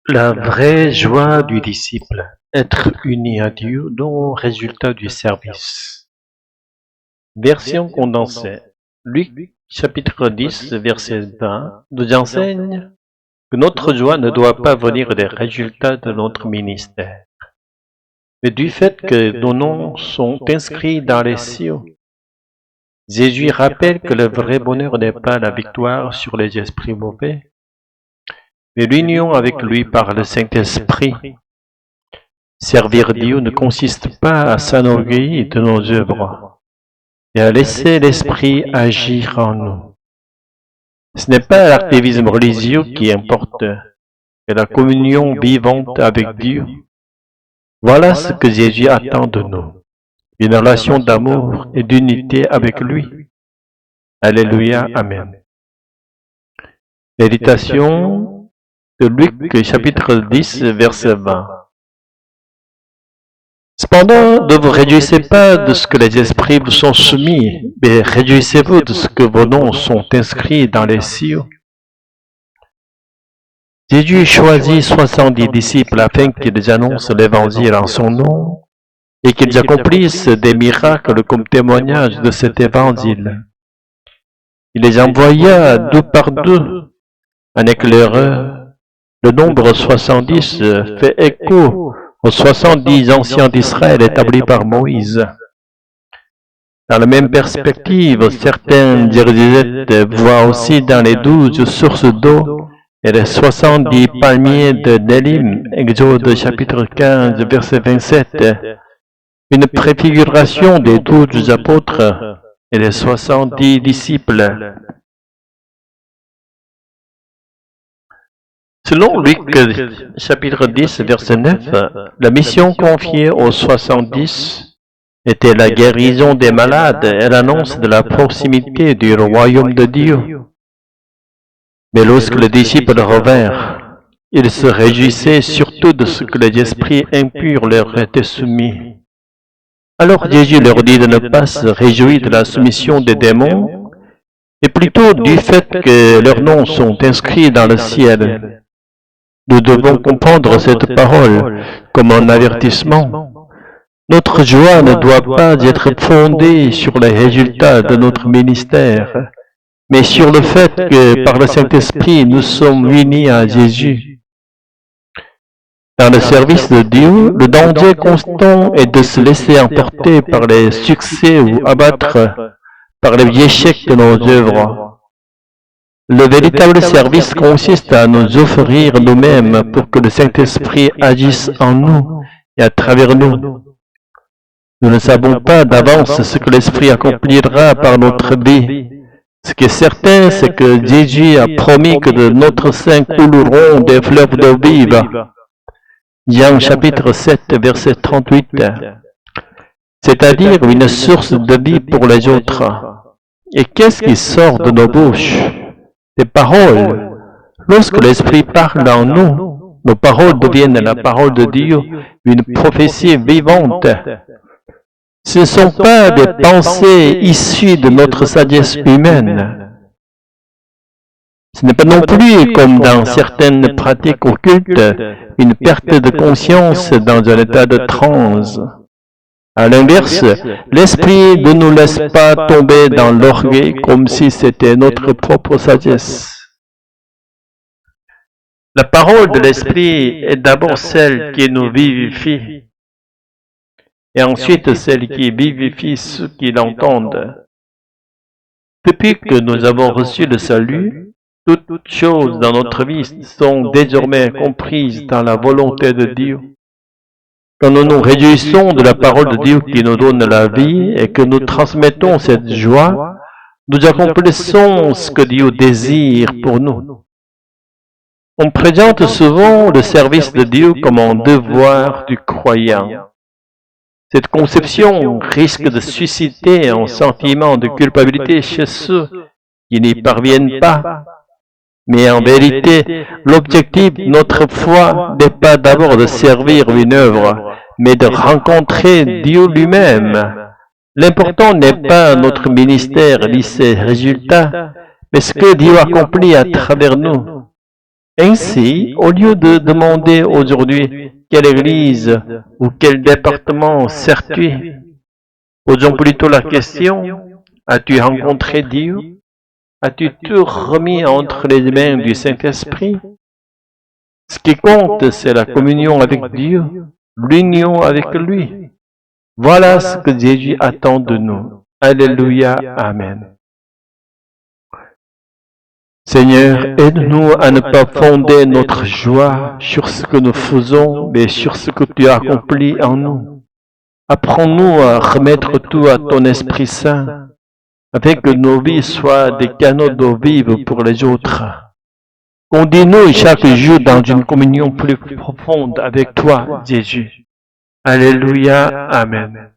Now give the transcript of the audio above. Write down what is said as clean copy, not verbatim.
La vraie joie du disciple, être uni à Dieu dans le résultat du service. Version condensée. Luc chapitre 10, verset 20, nous enseigne que notre joie ne doit pas venir des résultats de notre ministère, mais du fait que nos noms sont inscrits dans les cieux. Jésus rappelle que le vrai bonheur n'est pas la victoire sur les esprits mauvais, mais l'union avec lui par le Saint-Esprit. Servir Dieu ne consiste pas à s'enorgueillir de nos œuvres, et à laisser l'Esprit agir en nous. Ce n'est pas l'activisme religieux qui importe, mais la communion vivante avec Dieu. Voilà ce que Jésus attend de nous, une relation d'amour et d'unité avec lui. Alléluia, Amen. Méditation de Luc chapitre 10, verset 20. Cependant, ne vous réjouissez pas de ce que les esprits vous sont soumis, mais réjouissez-vous de ce que vos noms sont inscrits dans les cieux. Jésus choisit 70 disciples afin qu'ils annoncent l'évangile en son nom et qu'ils accomplissent des miracles comme témoignage de cet évangile. Il les envoya deux par deux. En éclaireur, le nombre 70 fait écho aux 70 anciens d'Israël établis par Moïse. Dans la même perspective, certains exégètes voient aussi dans les 12 sources d'eau et les 70 palmiers de Nélim, Exode chapitre 15, verset 27, une préfiguration des 12 apôtres et les 70 disciples. Selon Luc chapitre 10, verset 9, la mission confiée aux 70 était la guérison des malades et l'annonce de la proximité du royaume de Dieu. Mais lorsque les disciples revinrent, ils se réjouissaient surtout de ce que les esprits impurs leur étaient soumis. Alors Jésus leur dit de ne pas se réjouir de la soumission des démons, mais plutôt du fait que leurs noms sont inscrits dans le ciel. Nous devons comprendre cette parole comme un avertissement. Notre joie ne doit pas être fondée sur les résultats de notre ministère, mais sur le fait que par le Saint-Esprit nous sommes unis à Jésus. Dans le service de Dieu, le danger constant est de se laisser emporter par les succès ou abattre par les échecs de nos œuvres. Le véritable service consiste à nous offrir nous-mêmes pour que le Saint-Esprit agisse en nous et à travers nous. Nous ne savons pas d'avance ce que l'Esprit accomplira par notre vie. Ce qui est certain, c'est que Jésus a promis que de notre sein couleront des fleuves d'eau vive. Jean chapitre 7, verset 38. C'est-à-dire une source de vie pour les autres. Et qu'est-ce qui sort de nos bouches? Des paroles. Lorsque l'Esprit parle en nous, nos paroles deviennent la parole de Dieu, une prophétie vivante. Ce ne sont pas des pensées issues de notre sagesse humaine. Ce n'est pas non plus, comme dans certaines pratiques occultes, une perte de conscience dans un état de transe. À l'inverse, l'Esprit ne nous laisse pas tomber dans l'orgueil comme si c'était notre propre sagesse. La parole de l'Esprit est d'abord celle qui nous vivifie, et ensuite celle qui vivifie ceux qui l'entendent. Depuis que nous avons reçu le salut, toutes choses dans notre vie sont désormais comprises dans la volonté de Dieu. Quand nous nous réjouissons de la parole de Dieu qui nous donne la vie et que nous transmettons cette joie, nous accomplissons ce que Dieu désire pour nous. On présente souvent le service de Dieu comme un devoir du croyant. Cette conception risque de susciter un sentiment de culpabilité chez ceux qui n'y parviennent pas. Mais en vérité, l'objectif de notre foi n'est pas d'abord de servir une œuvre, mais de rencontrer Dieu lui-même. L'important n'est pas notre ministère ni ses résultats, mais ce que Dieu accomplit à travers nous. Ainsi, au lieu de demander aujourd'hui quelle église ou quel département sers-tu, posons plutôt la question, as-tu rencontré Dieu? As-tu tout remis entre les mains du Saint-Esprit? Ce qui compte, c'est la communion avec Dieu, l'union avec lui. Voilà ce que Jésus attend de nous. Alléluia, Amen. Seigneur, aide-nous à ne pas fonder notre joie sur ce que nous faisons, mais sur ce que tu as accompli en nous. Apprends-nous à remettre tout à ton Esprit Saint, afin que nos vies soient des canaux d'eau vive pour les autres. Conduis-nous chaque jour dans une communion plus profonde avec toi, Jésus. Alléluia, Amen.